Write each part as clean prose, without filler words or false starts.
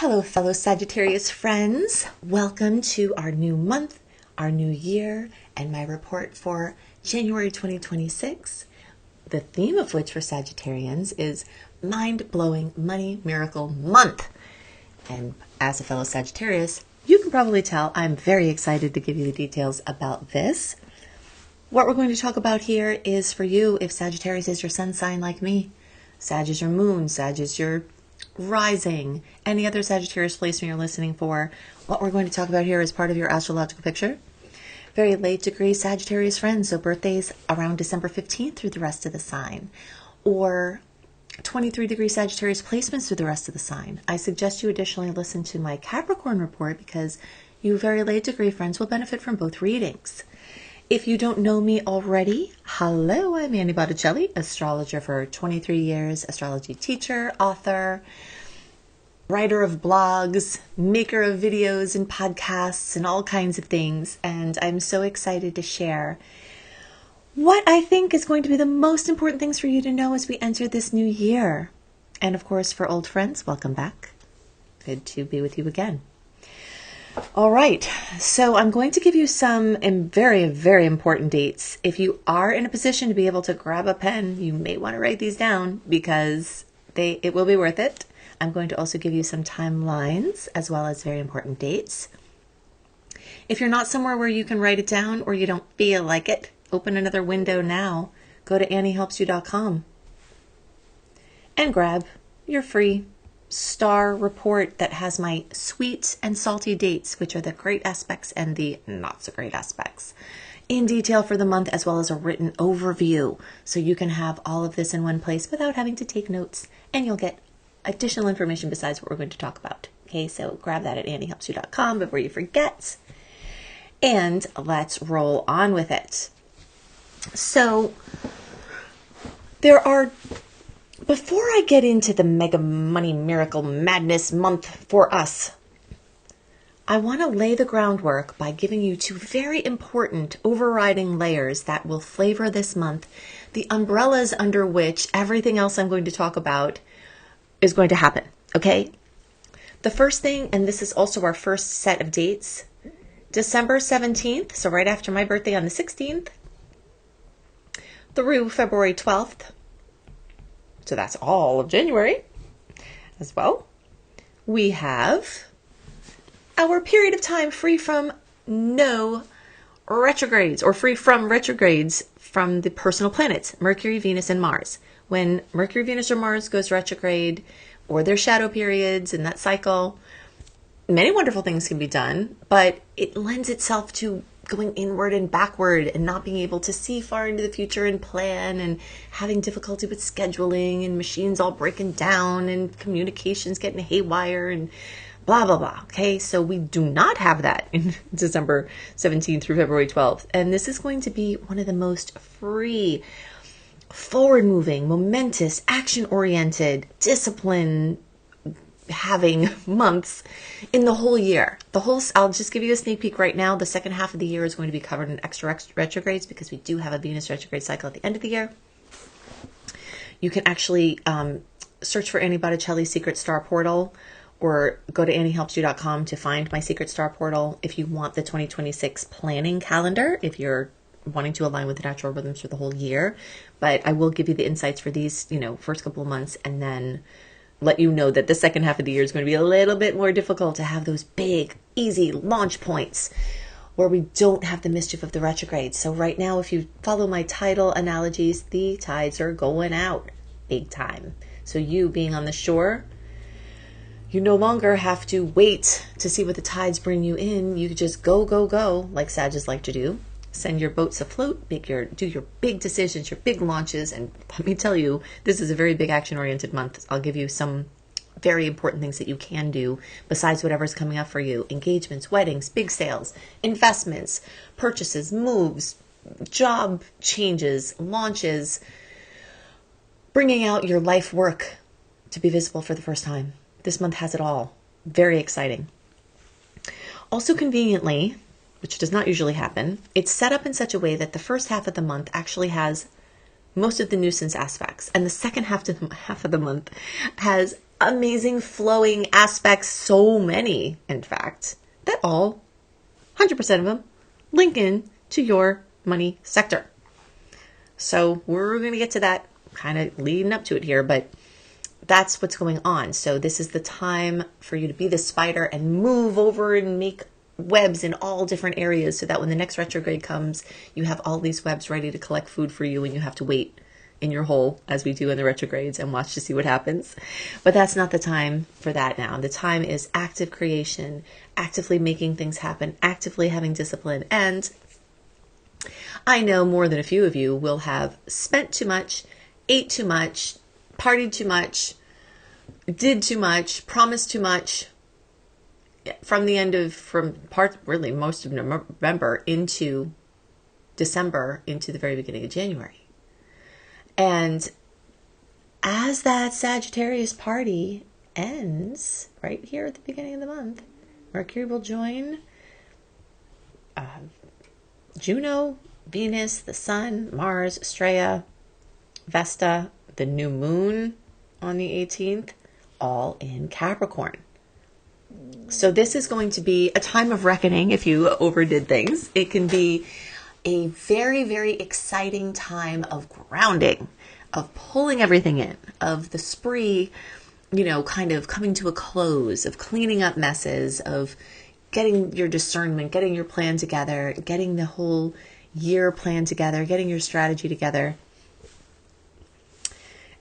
Hello, fellow Sagittarius friends. Welcome to our new month, our new year, and my report for January 2026. The theme of which for Sagittarians is Mind-Blowing Money Miracle Month. And as a fellow Sagittarius, you can probably tell I'm very excited to give you the details about this. What we're going to talk about here is for you if Sagittarius is your sun sign like me. Sag is your moon, Sag is your rising, any other Sagittarius placement you're listening for. What we're going to talk about here is part of your astrological picture. Very late degree Sagittarius friends, so birthdays around December 15th through the rest of the sign, or 23-degree Sagittarius placements through the rest of the sign. I suggest you additionally listen to my Capricorn report because you very late degree friends will benefit from both readings. If you don't know me already, hello, I'm Botticelli, astrologer for 23 years, astrology teacher, author, writer of blogs, maker of videos and podcasts and all kinds of things. And I'm so excited to share what I think is going to be the most important things for you to know as we enter this new year. And of course, for old friends, welcome back. Good to be with you again. All right, so I'm going to give you some very, very important dates. If you are in a position to be able to grab a pen, you may want to write these down because it will be worth it. I'm going to also give you some timelines as well as very important dates. If you're not somewhere where you can write it down or you don't feel like it, open another window now. Go to anniehelpsyou.com and grab your free star report that has my sweet and salty dates, which are the great aspects and the not so great aspects, in detail for the month, as well as a written overview. So you can have all of this in one place without having to take notes, and you'll get additional information besides what we're going to talk about. Okay, so grab that at anniehelpsyou.com before you forget. And let's roll on with it. So before I get into the mega money miracle madness month for us, I want to lay the groundwork by giving you two very important overriding layers that will flavor this month, the umbrellas under which everything else I'm going to talk about is going to happen, okay? The first thing, and this is also our first set of dates, December 17th, so right after my birthday on the 16th, through February 12th, so that's all of January as well. We have our period of time free from no retrogrades or free from retrogrades from the personal planets, Mercury, Venus, and Mars. When Mercury, Venus, or Mars goes retrograde or their shadow periods in that cycle, many wonderful things can be done, but it lends itself to going inward and backward and not being able to see far into the future and plan and having difficulty with scheduling and machines all breaking down and communications getting haywire and blah, blah, blah. Okay, so we do not have that in December 17th through February 12th. And this is going to be one of the most free, forward-moving, momentous, action-oriented, discipline having months in the whole year. I'll just give you a sneak peek right now. The second half of the year is going to be covered in extra retrogrades because we do have a Venus retrograde cycle at the end of the year. You can actually search for Annie Botticelli Secret Star Portal or go to anniehelpsyou.com to find my Secret Star Portal if you want the 2026 planning calendar, if you're wanting to align with the natural rhythms for the whole year. But I will give you the insights for these, first couple of months, and then let you know that the second half of the year is going to be a little bit more difficult to have those big, easy launch points where we don't have the mischief of the retrogrades. So right now, if you follow my tidal analogies, the tides are going out big time. So you being on the shore, you no longer have to wait to see what the tides bring you in. You could just go, go, go, like Sagittarius like to do. Send your boats afloat, do your big decisions, your big launches. And let me tell you, this is a very big action-oriented month. I'll give you some very important things that you can do besides whatever's coming up for you. Engagements, weddings, big sales, investments, purchases, moves, job changes, launches, bringing out your life work to be visible for the first time. This month has it all. Very exciting. Also conveniently, which does not usually happen, it's set up in such a way that the first half of the month actually has most of the nuisance aspects, and the second half of the month has amazing flowing aspects, so many, in fact, that all, 100% of them, link in to your money sector. So we're going to get to that kind of leading up to it here, but that's what's going on. So this is the time for you to be the spider and move over and make webs in all different areas so that when the next retrograde comes, you have all these webs ready to collect food for you and you have to wait in your hole as we do in the retrogrades and watch to see what happens. But that's not the time for that now. The time is active creation, actively making things happen, actively having discipline. And I know more than a few of you will have spent too much, ate too much, partied too much, did too much, promised too much really most of November into December, into the very beginning of January. And as that Sagittarius party ends right here at the beginning of the month, Mercury will join Juno, Venus, the Sun, Mars, Estrella, Vesta, the new moon on the 18th, all in Capricorn. So this is going to be a time of reckoning if you overdid things. It can be a very, very exciting time of grounding, of pulling everything in, of the spree, kind of coming to a close, of cleaning up messes, of getting your discernment, getting your plan together, getting the whole year plan together, getting your strategy together,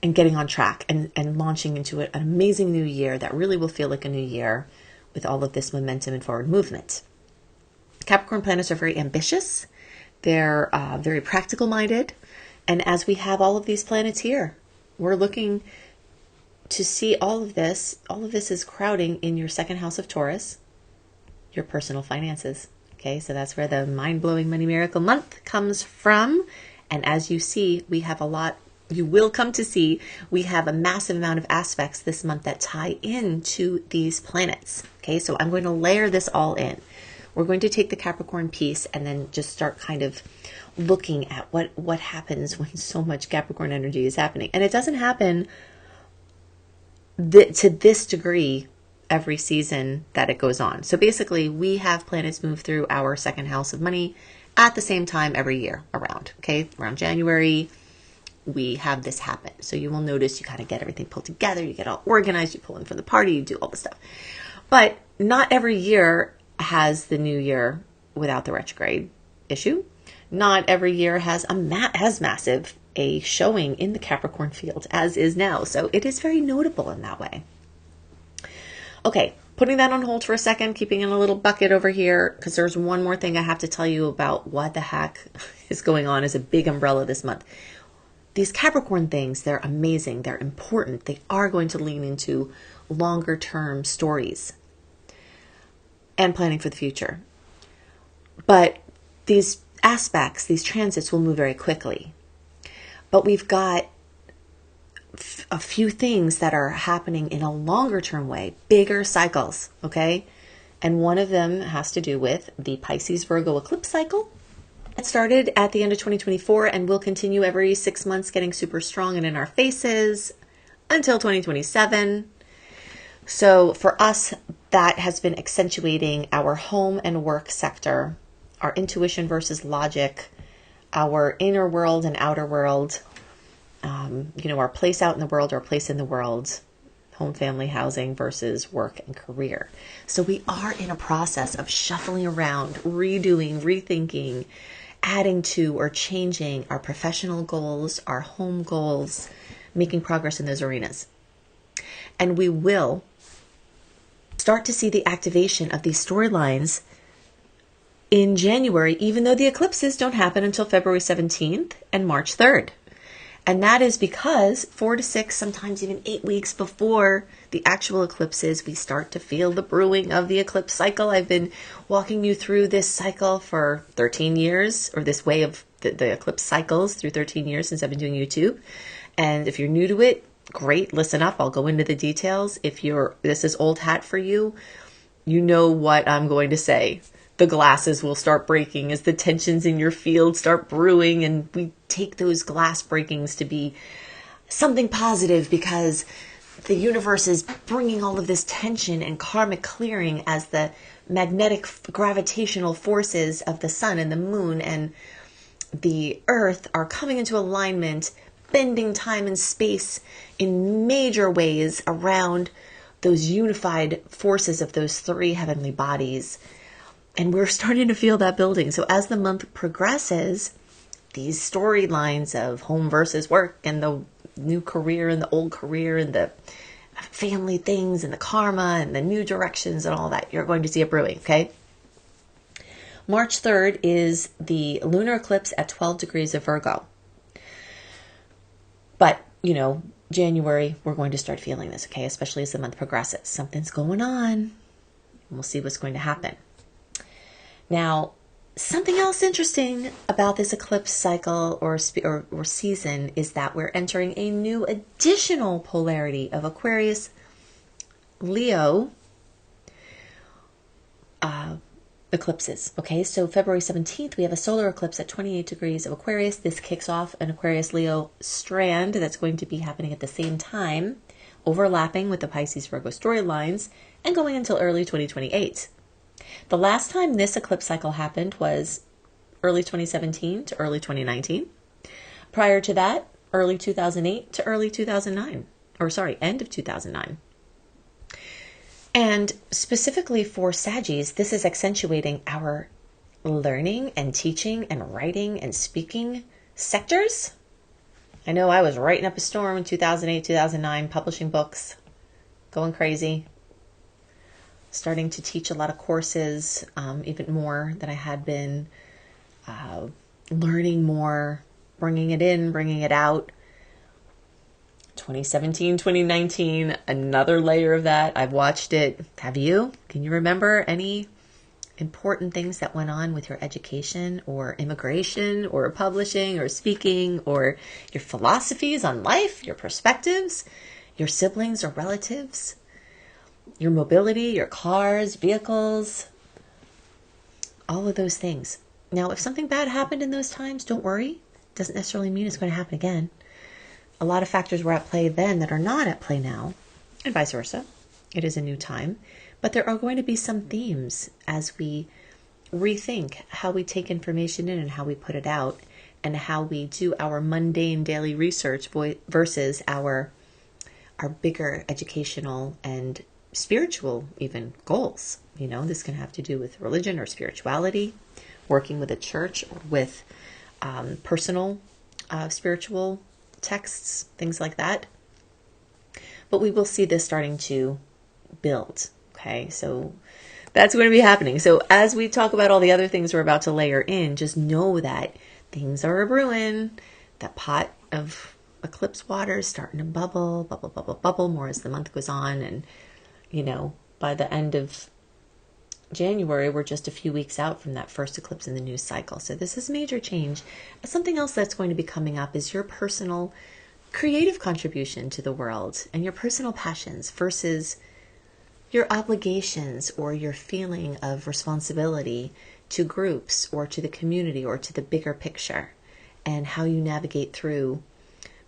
and getting on track and launching into an amazing new year that really will feel like a new year with all of this momentum and forward movement. Capricorn planets are very ambitious. They're very practical minded. And as we have all of these planets here, we're looking to see all of this. All of this is crowding in your second house of Taurus, your personal finances. Okay, so that's where the mind-blowing money miracle month comes from. And as you see, we have you will come to see, we have a massive amount of aspects this month that tie into these planets. Okay, so I'm going to layer this all in. We're going to take the Capricorn piece and then just start kind of looking at what happens when so much Capricorn energy is happening. And it doesn't happen to this degree every season that it goes on. So basically, we have planets move through our second house of money at the same time every year around January. We have this happen. So you will notice you kind of get everything pulled together. You get all organized. You pull in from the party. You do all the stuff. But not every year has the new year without the retrograde issue. Not every year has as massive a showing in the Capricorn field as is now. So it is very notable in that way. Okay, putting that on hold for a second, keeping in a little bucket over here, because there's one more thing I have to tell you about what the heck is going on as a big umbrella this month. These Capricorn things, they're amazing. They're important. They are going to lean into longer term stories and planning for the future. But these aspects, these transits will move very quickly. But we've got a few things that are happening in a longer term way, bigger cycles, okay? And one of them has to do with the Pisces Virgo eclipse cycle. It started at the end of 2024 and will continue every 6 months, getting super strong and in our faces until 2027. So for us, that has been accentuating our home and work sector, our intuition versus logic, our inner world and outer world, our place out in the world, our place in the world, home, family, housing versus work and career. So we are in a process of shuffling around, redoing, rethinking, adding to or changing our professional goals, our home goals, making progress in those arenas. And we will start to see the activation of these storylines in January, even though the eclipses don't happen until February 17th and March 3rd. And that is because 4 to 6, sometimes even 8 weeks before the actual eclipses, we start to feel the brewing of the eclipse cycle. I've been walking you through this cycle for 13 years, or this way of the eclipse cycles through 13 years since I've been doing YouTube. And if you're new to it, great, listen up. I'll go into the details. If this is old hat for you, you know what I'm going to say. The glasses will start breaking as the tensions in your field start brewing, and we take those glass breakings to be something positive because the universe is bringing all of this tension and karmic clearing as the magnetic gravitational forces of the sun and the moon and the earth are coming into alignment, bending time and space in major ways around those unified forces of those three heavenly bodies. And we're starting to feel that building. So as the month progresses, these storylines of home versus work and the new career and the old career and the family things and the karma and the new directions and all that, you're going to see it brewing, okay? March 3rd is the lunar eclipse at 12 degrees of Virgo. But, January, we're going to start feeling this, okay? Especially as the month progresses. Something's going on. We'll see what's going to happen. Now, something else interesting about this eclipse cycle or season is that we're entering a new additional polarity of Aquarius, Leo eclipses. Okay, so February 17th, we have a solar eclipse at 28 degrees of Aquarius. This kicks off an Aquarius-Leo strand that's going to be happening at the same time, overlapping with the Pisces-Virgo storylines and going until early 2028. The last time this eclipse cycle happened was early 2017 to early 2019. Prior to that, early 2008 to early 2009. End of 2009. And specifically for Saggies, this is accentuating our learning and teaching and writing and speaking sectors. I know I was writing up a storm in 2008, 2009, publishing books, going crazy. Starting to teach a lot of courses, even more than I had been, learning more, bringing it in, bringing it out. 2017, 2019, another layer of that. I've watched it. Have you? Can you remember any important things that went on with your education or immigration or publishing or speaking or your philosophies on life, your perspectives, your siblings or relatives? Your mobility, your cars, vehicles, all of those things. Now, if something bad happened in those times, don't worry. Doesn't necessarily mean it's going to happen again. A lot of factors were at play then that are not at play now, and vice versa. It is a new time. But there are going to be some themes as we rethink how we take information in and how we put it out and how we do our mundane daily research versus our bigger educational and spiritual even goals. This can have to do with religion or spirituality, working with a church or with personal spiritual texts, things like that. But we will see this starting to build. Okay, so that's going to be happening. So as we talk about all the other things we're about to layer in, just know that things are brewing. That pot of eclipse water is starting to bubble more as the month goes on. And by the end of January, we're just a few weeks out from that first eclipse in the new cycle. So this is major change. Something else that's going to be coming up is your personal creative contribution to the world and your personal passions versus your obligations or your feeling of responsibility to groups or to the community or to the bigger picture, and how you navigate through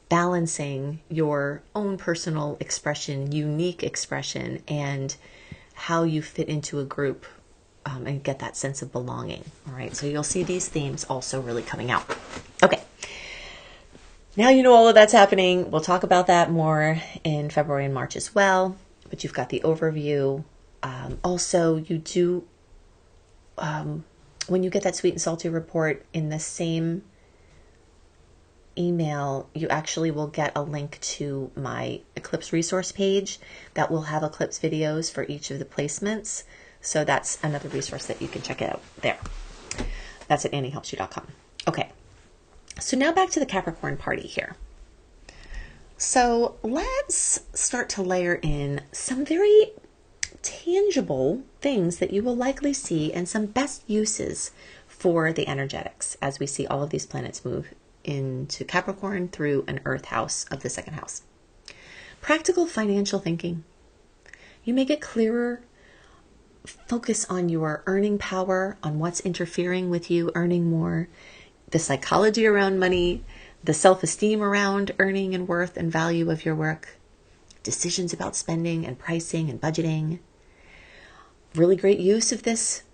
balancing your own personal expression, unique expression, and how you fit into a group and get that sense of belonging. All right, so you'll see these themes also really coming out. Okay, now you know all of that's happening. We'll talk about that more in February and March as well, but you've got the overview. Also, you do, when you get that sweet and salty report in the same email, you actually will get a link to my eclipse resource page that will have eclipse videos for each of the placements. So that's another resource that you can check out there. That's at anniehelpsyou.com. Okay, so now back to the Capricorn party here. So let's start to layer in some very tangible things that you will likely see and some best uses for the energetics as we see all of these planets move into Capricorn through an earth house of the second house. Practical financial thinking. You may get clearer focus on your earning power, on what's interfering with you earning more, the psychology around money, the self-esteem around earning and worth and value of your work. decisions about spending and pricing and budgeting. Really great use of this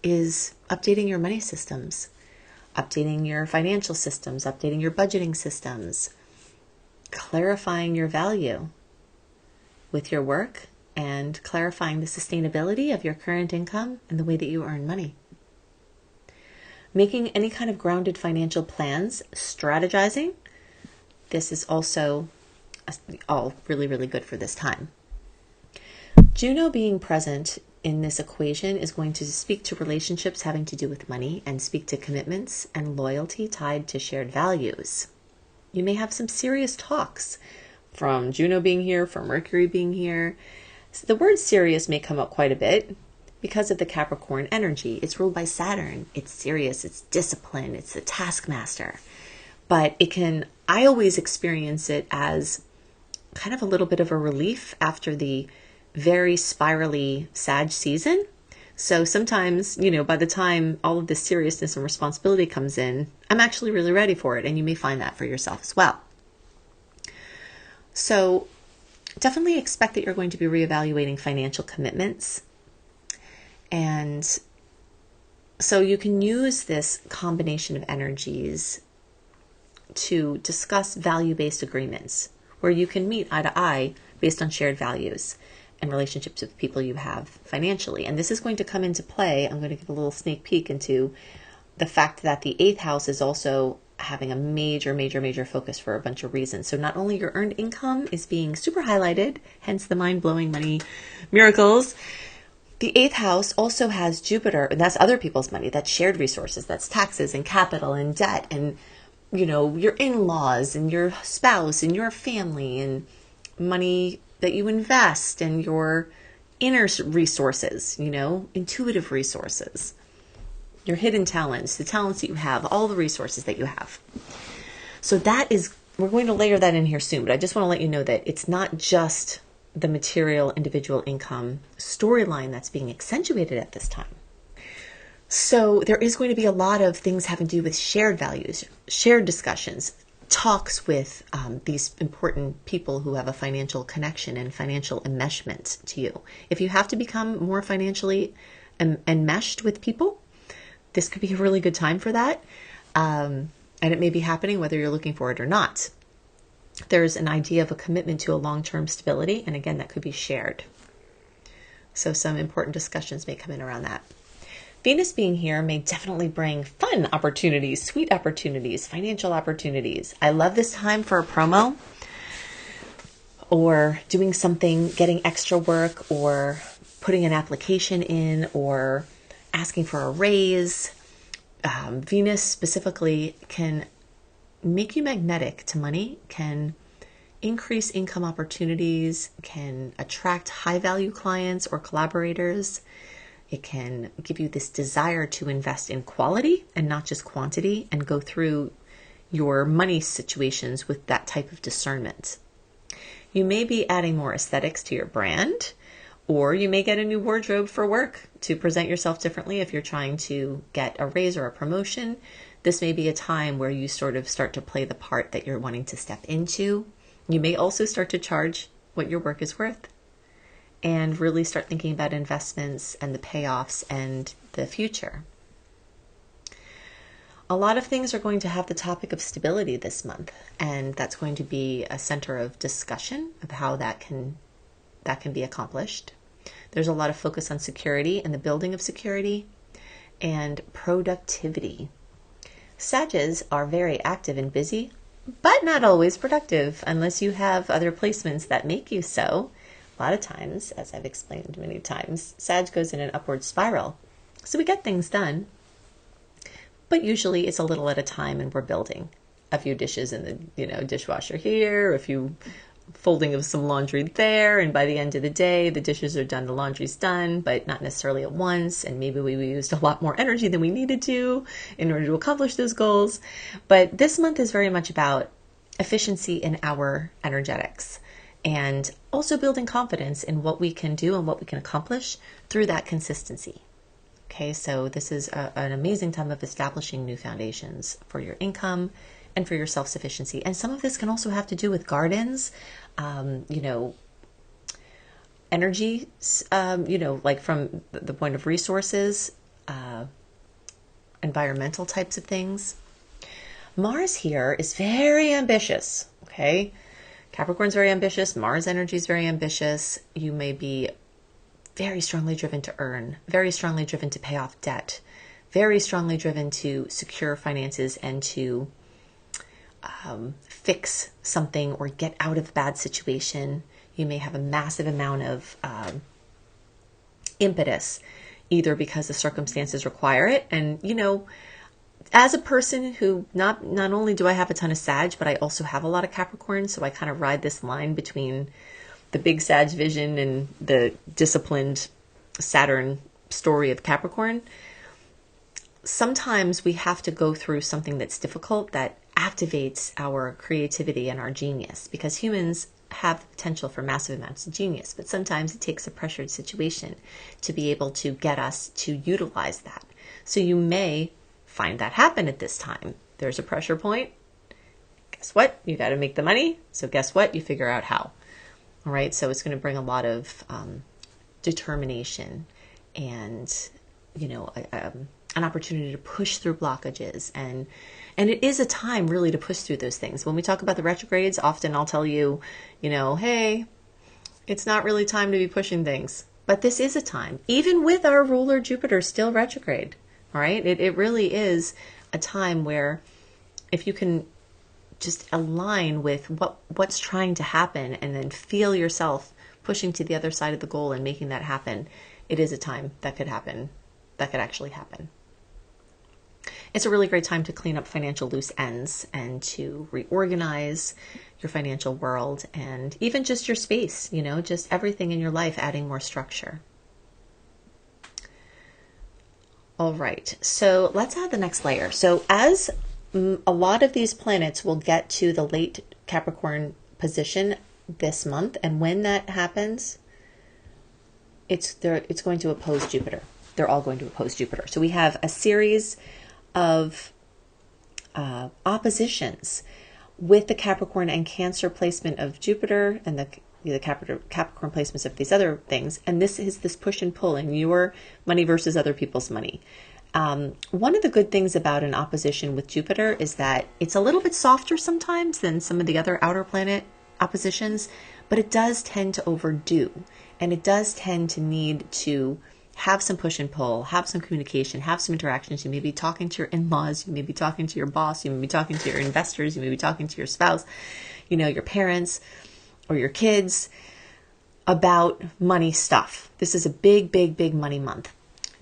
is updating your money systems, updating your financial systems, updating your budgeting systems, clarifying your value with your work, and clarifying the sustainability of your current income and the way that you earn money. Making any kind of grounded financial plans, strategizing. This is also all really, really good for this time. Juno being present in this equation is going to speak to relationships having to do with money and speak to commitments and loyalty tied to shared values. You may have some serious talks from Juno being here, from Mercury being here. So the word serious may come up quite a bit because of the Capricorn energy. It's ruled by Saturn. It's serious. It's discipline. It's the taskmaster. But I always experience it as kind of a little bit of a relief after the very spirally Sag season. So sometimes, by the time all of this seriousness and responsibility comes in, I'm actually really ready for it. And you may find that for yourself as well. So definitely expect that you're going to be reevaluating financial commitments. And so you can use this combination of energies to discuss value-based agreements where you can meet eye to eye based on shared values and relationships with people you have financially. And this is going to come into play. I'm going to give a little sneak peek into the fact that the 8th house is also having a major focus for a bunch of reasons. So not only your earned income is being super highlighted, hence the mind-blowing money miracles, the 8th house also has Jupiter, and that's other people's money. That's shared resources. That's taxes and capital and debt and, your in-laws and your spouse and your family and money that you invest and your inner resources, intuitive resources, your hidden talents, the talents that you have, all the resources that you have. So we're going to layer that in here soon, but I just want to let you know that it's not just the material individual income storyline that's being accentuated at this time. So there is going to be a lot of things having to do with shared values, shared discussions, talks with these important people who have a financial connection and financial enmeshment to you. If you have to become more financially enmeshed with people, this could be a really good time for that. And it may be happening whether you're looking for it or not. There's an idea of a commitment to a long-term stability. And again, that could be shared. So some important discussions may come in around that. Venus being here may definitely bring fun opportunities, sweet opportunities, financial opportunities. I love this time for a promo or doing something, getting extra work or putting an application in or asking for a raise. Venus specifically can make you magnetic to money, can increase income opportunities, can attract high value clients or collaborators. It can give you this desire to invest in quality and not just quantity and go through your money situations with that type of discernment. You may be adding more aesthetics to your brand, or you may get a new wardrobe for work to present yourself differently if you're trying to get a raise or a promotion. This may be a time where you sort of start to play the part that you're wanting to step into. You may also start to charge what your work is worth and really start thinking about investments and the payoffs and the future. A lot of things are going to have the topic of stability this month, and that's going to be a center of discussion of how that can be accomplished. There's a lot of focus on security and the building of security and productivity. Sages are very active and busy, but not always productive unless you have other placements that make you so. A lot of times, as I've explained many times, Sag goes in an upward spiral. So we get things done, but usually it's a little at a time and we're building a few dishes in the dishwasher here, a few folding of some laundry there, and by the end of the day, the dishes are done, the laundry's done, but not necessarily at once, and maybe we used a lot more energy than we needed to in order to accomplish those goals. But this month is very much about efficiency in our energetics, and also building confidence in what we can do and what we can accomplish through that consistency. Okay, so this is an amazing time of establishing new foundations for your income and for your self-sufficiency. And some of this can also have to do with gardens, energy, like from the point of resources, environmental types of things. Mars here is very ambitious, okay? Capricorn's very ambitious. Mars energy is very ambitious. You may be very strongly driven to earn, very strongly driven to pay off debt, very strongly driven to secure finances and to fix something or get out of a bad situation. You may have a massive amount of impetus, either because the circumstances require it. And, as a person who not only do I have a ton of Sag, but I also have a lot of Capricorn. So I kind of ride this line between the big Sag vision and the disciplined Saturn story of Capricorn. Sometimes we have to go through something that's difficult that activates our creativity and our genius, because humans have the potential for massive amounts of genius, but sometimes it takes a pressured situation to be able to get us to utilize that. So you may find that happen at this time. There's a pressure point. Guess what? You got to make the money. So guess what? You figure out how. All right. So it's going to bring a lot of determination and, an opportunity to push through blockages. And it is a time really to push through those things. When we talk about the retrogrades, often I'll tell you, hey, it's not really time to be pushing things. But this is a time, even with our ruler Jupiter still retrograde. All right. It really is a time where if you can just align with what's trying to happen and then feel yourself pushing to the other side of the goal and making that happen, it is a time that could happen, that could actually happen. It's a really great time to clean up financial loose ends and to reorganize your financial world and even just your space, just everything in your life, adding more structure. All right, so let's add the next layer. So as a lot of these planets will get to the late Capricorn position this month, and when that happens, it's going to oppose Jupiter. They're all going to oppose Jupiter. So we have a series of oppositions with the Capricorn and Cancer placement of Jupiter and the Capricorn placements of these other things. And this is this push and pull in your money versus other people's money. One of the good things about an opposition with Jupiter is that it's a little bit softer sometimes than some of the other outer planet oppositions, but it does tend to overdo, and it does tend to need to have some push and pull, have some communication, have some interactions. You may be talking to your in-laws, you may be talking to your boss, you may be talking to your investors, you may be talking to your spouse, your parents or your kids about money stuff. This is a big, big, big money month.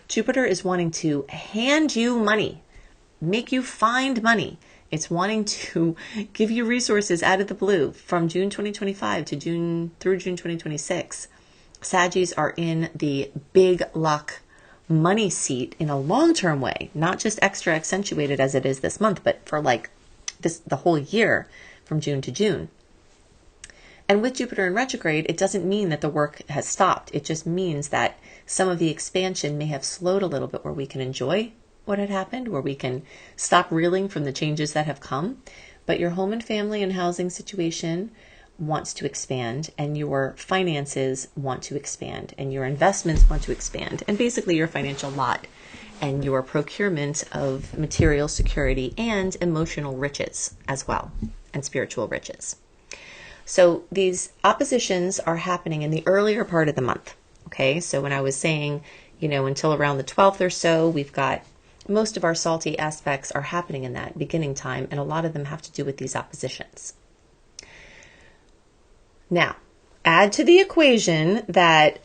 Jupiter is wanting to hand you money, make you find money. It's wanting to give you resources out of the blue from June 2025 to June 2026. Saggies are in the big luck money seat in a long-term way, not just extra accentuated as it is this month, but for the whole year from June to June. And with Jupiter in retrograde, it doesn't mean that the work has stopped. It just means that some of the expansion may have slowed a little bit, where we can enjoy what had happened, where we can stop reeling from the changes that have come. But your home and family and housing situation wants to expand, and your finances want to expand, and your investments want to expand, and basically your financial lot and your procurement of material security and emotional riches as well, and spiritual riches. So these oppositions are happening in the earlier part of the month. Okay, so when I was saying, until around the 12th or so, we've got most of our salty aspects are happening in that beginning time, and a lot of them have to do with these oppositions. Now, add to the equation that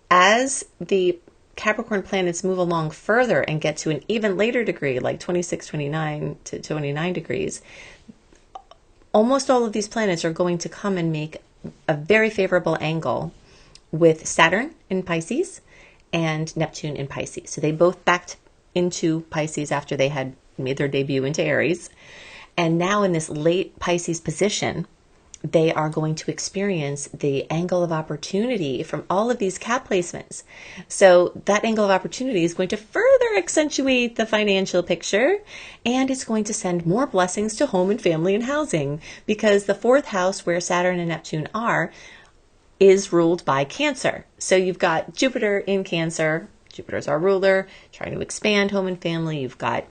as the Capricorn planets move along further and get to an even later degree, like 26, 29 to 29 degrees, almost all of these planets are going to come and make a very favorable angle with Saturn in Pisces and Neptune in Pisces. So they both backed into Pisces after they had made their debut into Aries. And now in this late Pisces position, they are going to experience the angle of opportunity from all of these cat placements. So that angle of opportunity is going to further accentuate the financial picture, and it's going to send more blessings to home and family and housing, because the fourth house where Saturn and Neptune are is ruled by Cancer. So you've got Jupiter in Cancer. Jupiter's our ruler, trying to expand home and family. You've got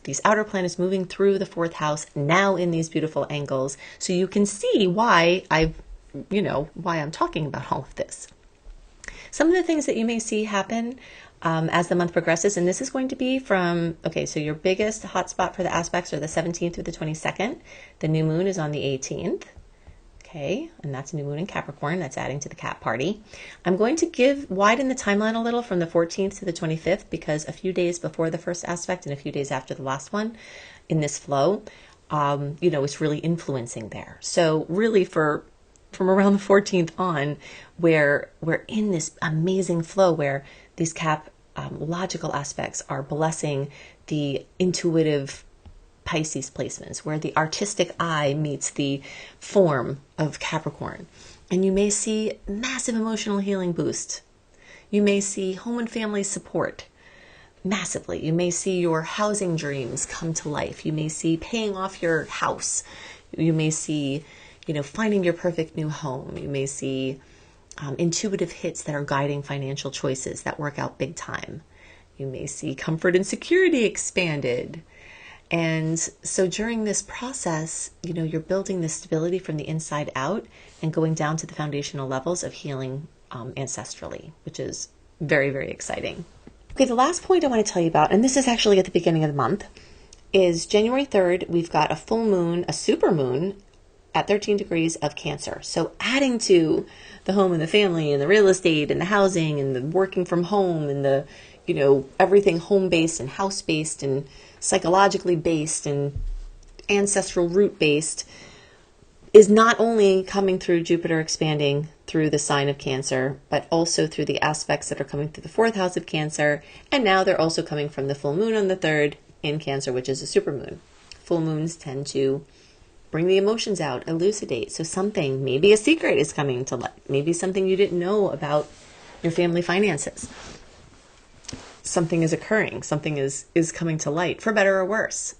these outer planets moving through the fourth house now in these beautiful angles. So you can see why why I'm talking about all of this. Some of the things that you may see happen as the month progresses, and this is going to be so your biggest hotspot for the aspects are the 17th through the 22nd. The new moon is on the 18th. Okay, and that's a new moon in Capricorn. That's adding to the cat party. I'm going to widen the timeline a little from the 14th to the 25th, because a few days before the first aspect and a few days after the last one in this flow, it's really influencing there. So really from around the 14th on, where we're in this amazing flow where these Cap logical aspects are blessing the intuitive Pisces placements, where the artistic eye meets the form of Capricorn. And you may see massive emotional healing boost. You may see home and family support massively. You may see your housing dreams come to life. You may see paying off your house. You may see, finding your perfect new home. You may see intuitive hits that are guiding financial choices that work out big time. You may see comfort and security expanded. And so during this process, you're building this stability from the inside out and going down to the foundational levels of healing ancestrally, which is very, very exciting. Okay, the last point I want to tell you about, and this is actually at the beginning of the month, is January 3rd, we've got a full moon, a super moon at 13 degrees of Cancer. So adding to the home and the family and the real estate and the housing and the working from home and the, everything home-based and house-based and psychologically based and ancestral root based, is not only coming through Jupiter expanding through the sign of Cancer, but also through the aspects that are coming through the fourth house of Cancer. And now they're also coming from the full moon on the 3rd in Cancer, which is a supermoon. Full moons tend to bring the emotions out, elucidate. So something, maybe a secret is coming to light. Maybe something you didn't know about your family finances. Something is occurring. Something is coming to light, for better or worse.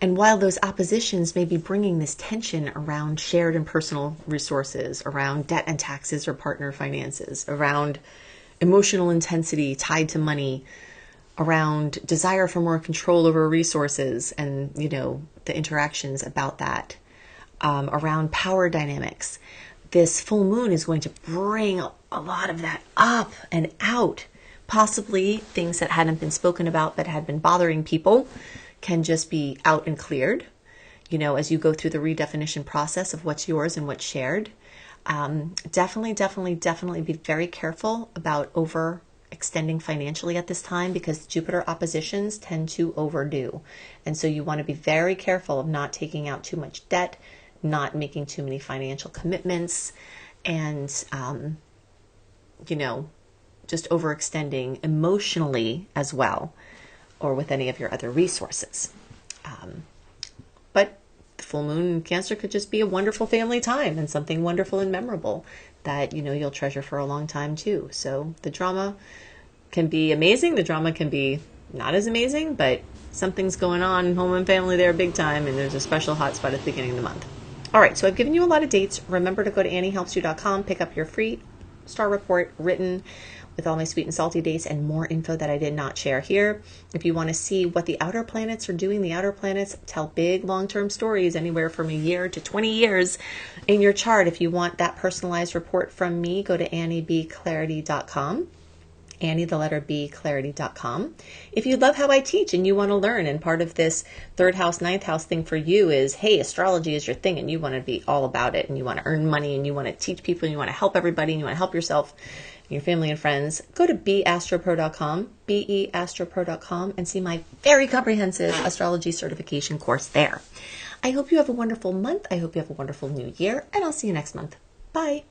And while those oppositions may be bringing this tension around shared and personal resources, around debt and taxes or partner finances, around emotional intensity tied to money, around desire for more control over resources and, the interactions about that, around power dynamics, this full moon is going to bring a lot of that up and out. Possibly things that hadn't been spoken about but had been bothering people can just be out and cleared, as you go through the redefinition process of what's yours and what's shared. Definitely be very careful about overextending financially at this time, because Jupiter oppositions tend to overdo. And so you want to be very careful of not taking out too much debt, not making too many financial commitments, and, just overextending emotionally as well, or with any of your other resources. But the full moon in Cancer could just be a wonderful family time and something wonderful and memorable that, you'll treasure for a long time too. So the drama can be amazing. The drama can be not as amazing, but something's going on in home and family there big time, and there's a special hot spot at the beginning of the month. All right, so I've given you a lot of dates. Remember to go to AnnieHelpsYou.com, pick up your free star report written with all my sweet and salty dates and more info that I did not share here. If you want to see what the outer planets are doing, the outer planets tell big long-term stories, anywhere from a year to 20 years in your chart. If you want that personalized report from me, go to AnnieBClarity.com. Annie, the letter B, clarity.com. If you love how I teach and you want to learn, and part of this 3rd house, 9th house thing for you is, hey, astrology is your thing and you want to be all about it, and you want to earn money and you want to teach people and you want to help everybody and you want to help yourself, your family and friends, go to beastropro.com, beastropro.com, and see my very comprehensive astrology certification course there. I hope you have a wonderful month. I hope you have a wonderful new year, and I'll see you next month. Bye.